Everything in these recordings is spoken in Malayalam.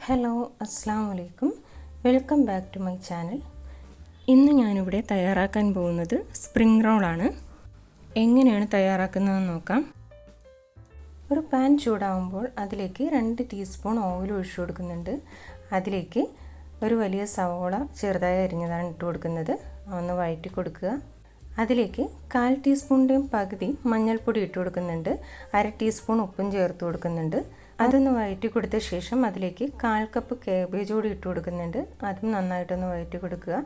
ഹലോ അസ്സാം വലൈക്കും, welcome back to my channel. ഇന്ന് ഞാനിവിടെ തയ്യാറാക്കാൻ പോകുന്നത് സ്പ്രിംഗ് റോളാണ്. എങ്ങനെയാണ് തയ്യാറാക്കുന്നതെന്ന് നോക്കാം. ഒരു പാൻ ചൂടാവുമ്പോൾ അതിലേക്ക് 2 ടീസ്പൂൺ ഓയിൽ ഒഴിച്ചു കൊടുക്കുന്നുണ്ട്. അതിലേക്ക് ഒരു വലിയ സവോള ചെറുതായി അരിഞ്ഞതാണ് ഇട്ട് കൊടുക്കുന്നത്. ഒന്ന് വഴറ്റി കൊടുക്കുക. അതിലേക്ക് 1/4 ടീസ്പൂണിൻ്റെയും പകുതി മഞ്ഞൾപ്പൊടി ഇട്ട് കൊടുക്കുന്നുണ്ട്. 1/2 ടീസ്പൂൺ ഉപ്പും ചേർത്ത് കൊടുക്കുന്നുണ്ട്. അതൊന്ന് വഴറ്റി കൊടുത്ത ശേഷം അതിലേക്ക് 1/4 കപ്പ് കാബേജ് കൂടി ഇട്ട് കൊടുക്കുന്നുണ്ട്. അതും നന്നായിട്ടൊന്ന് വഴറ്റി കൊടുക്കുക.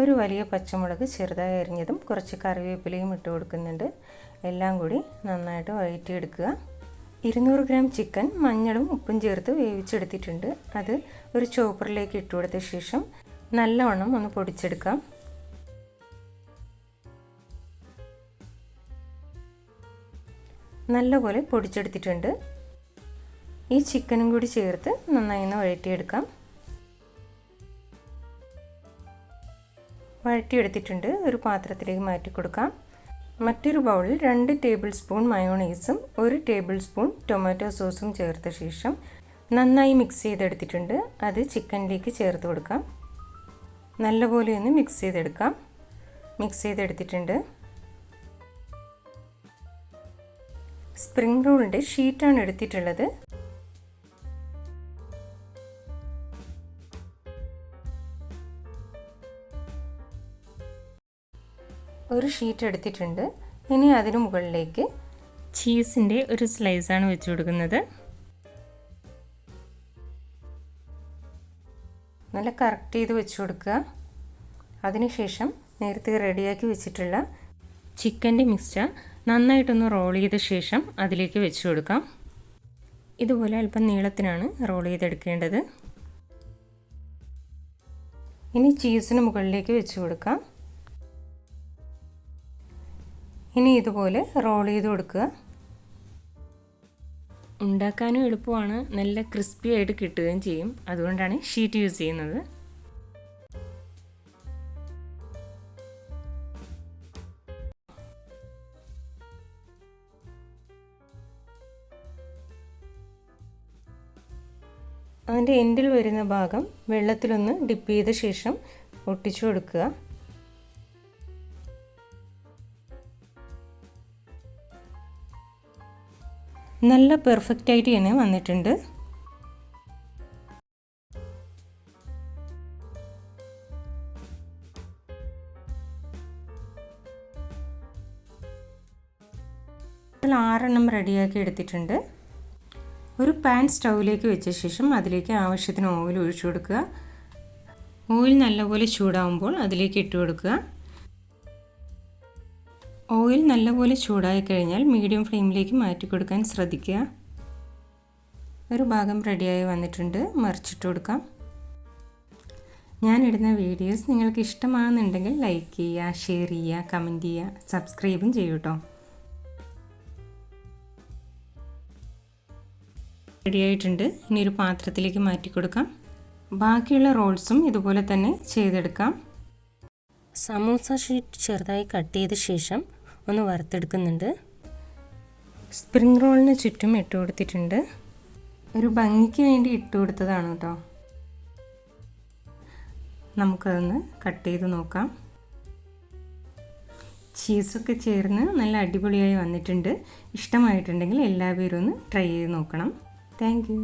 ഒരു വലിയ പച്ചമുളക് ചെറുതായി അരിഞ്ഞതും കുറച്ച് കറിവേപ്പിലയും ഇട്ട് കൊടുക്കുന്നുണ്ട്. എല്ലാം കൂടി നന്നായിട്ട് വഴറ്റിയെടുക്കുക. 200 ഗ്രാം ചിക്കൻ മഞ്ഞളും ഉപ്പും ചേർത്ത് വേവിച്ചെടുത്തിട്ടുണ്ട്. അത് ഒരു ചോപ്പറിലേക്ക് ഇട്ട് കൊടുത്ത ശേഷം നല്ലവണ്ണം ഒന്ന് പൊടിച്ചെടുക്കാം. നല്ലപോലെ പൊടിച്ചെടുത്തിട്ടുണ്ട്. ഈ ചിക്കനും കൂടി ചേർത്ത് നന്നായി ഒന്ന് വഴറ്റിയെടുക്കാം. വഴറ്റിയെടുത്തിട്ടുണ്ട്. ഒരു പാത്രത്തിലേക്ക് മാറ്റി കൊടുക്കാം. മറ്റൊരു ബൗളിൽ 2 ടേബിൾ സ്പൂൺ മയോണൈസും 1 ടേബിൾ സ്പൂൺ ടൊമാറ്റോ സോസും ചേർത്ത ശേഷം നന്നായി മിക്സ് ചെയ്തെടുത്തിട്ടുണ്ട്. അത് ചിക്കനിലേക്ക് ചേർത്ത് കൊടുക്കാം. നല്ലപോലെ ഒന്ന് മിക്സ് ചെയ്തെടുക്കാം. മിക്സ് ചെയ്തെടുത്തിട്ടുണ്ട്. സ്പ്രിംഗ് റോളിൻ്റെ ഷീറ്റാണ് എടുത്തിട്ടുള്ളത്. ഒരു ഷീറ്റ് എടുത്തിട്ടുണ്ട്. ഇനി അതിന് മുകളിലേക്ക് ചീസിൻ്റെ ഒരു സ്ലൈസാണ് വെച്ച് കൊടുക്കുന്നത്. നല്ല കറക്റ്റ് ചെയ്ത് വെച്ച് കൊടുക്കുക. അതിനുശേഷം നേരത്തെ റെഡിയാക്കി വെച്ചിട്ടുള്ള ചിക്കൻ്റെ മിക്സ്ചർ നന്നായിട്ടൊന്ന് റോൾ ചെയ്ത ശേഷം അതിലേക്ക് വെച്ച് കൊടുക്കാം. ഇതുപോലെ അല്പം നീളത്തിനാണ് റോൾ ചെയ്തെടുക്കേണ്ടത്. ഇനി ചീസിന് മുകളിലേക്ക് വെച്ച് കൊടുക്കാം. ഇനി ഇതുപോലെ റോൾ ചെയ്ത് കൊടുക്കുക. ഉണ്ടാക്കാനും എളുപ്പമാണ്, നല്ല ക്രിസ്പി ആയിട്ട് കിട്ടുകയും ചെയ്യും. അതുകൊണ്ടാണ് ഷീറ്റ് യൂസ് ചെയ്യുന്നത്. അതിൻ്റെ എൻഡിൽ വരുന്ന ഭാഗം വെള്ളത്തിലൊന്ന് ഡിപ്പ് ചെയ്ത ശേഷം ഒട്ടിച്ചു കൊടുക്കുക. നല്ല പെർഫെക്റ്റ് ആയിട്ട് തന്നെ വന്നിട്ടുണ്ട്. ഇതിൽ 6 റെഡിയാക്കി എടുത്തിട്ടുണ്ട്. ഒരു പാൻ സ്റ്റൗവിലേക്ക് വെച്ച ശേഷം അതിലേക്ക് ആവശ്യത്തിന് ഓയിൽ ഒഴിച്ചു കൊടുക്കുക. ഓയിൽ നല്ലപോലെ ചൂടാവുമ്പോൾ അതിലേക്ക് ഇട്ട് കൊടുക്കുക. ഓയിൽ നല്ലപോലെ ചൂടായി കഴിഞ്ഞാൽ മീഡിയം ഫ്ലെയിമിലേക്ക് മാറ്റി കൊടുക്കാൻ ശ്രദ്ധിക്കുക. ഒരു ഭാഗം റെഡിയായി വന്നിട്ടുണ്ട്. മറിച്ചിട്ട് കൊടുക്കാം. ഞാനിടുന്ന വീഡിയോസ് നിങ്ങൾക്ക് ഇഷ്ടമാണെന്നുണ്ടെങ്കിൽ ലൈക്ക് ചെയ്യുക, ഷെയർ ചെയ്യുക, കമൻറ്റ് ചെയ്യുക, സബ്സ്ക്രൈബും ചെയ്യൂ കേട്ടോ. റെഡിയായിട്ടുണ്ട്. ഇനി ഒരു പാത്രത്തിലേക്ക് മാറ്റി കൊടുക്കാം. ബാക്കിയുള്ള റോൾസും ഇതുപോലെ തന്നെ ചെയ്തെടുക്കാം. സമൂസ ഷീറ്റ് ചെറുതായി കട്ട് ചെയ്ത ശേഷം ഒന്ന് വറുത്തെടുക്കുന്നുണ്ട്. സ്പ്രിംഗ് റോളിന് ചുറ്റും ഇട്ട് കൊടുത്തിട്ടുണ്ട്. ഒരു ഭംഗിക്ക് വേണ്ടി ഇട്ട് കൊടുത്തതാണ് കേട്ടോ. നമുക്കതൊന്ന് കട്ട് ചെയ്ത് നോക്കാം. ചീസൊക്കെ ചേർന്ന് നല്ല അടിപൊളിയായി വന്നിട്ടുണ്ട്. ഇഷ്ടമായിട്ടുണ്ടെങ്കിൽ എല്ലാവരും ഒന്ന് ട്രൈ ചെയ്ത് നോക്കണം. Thank you.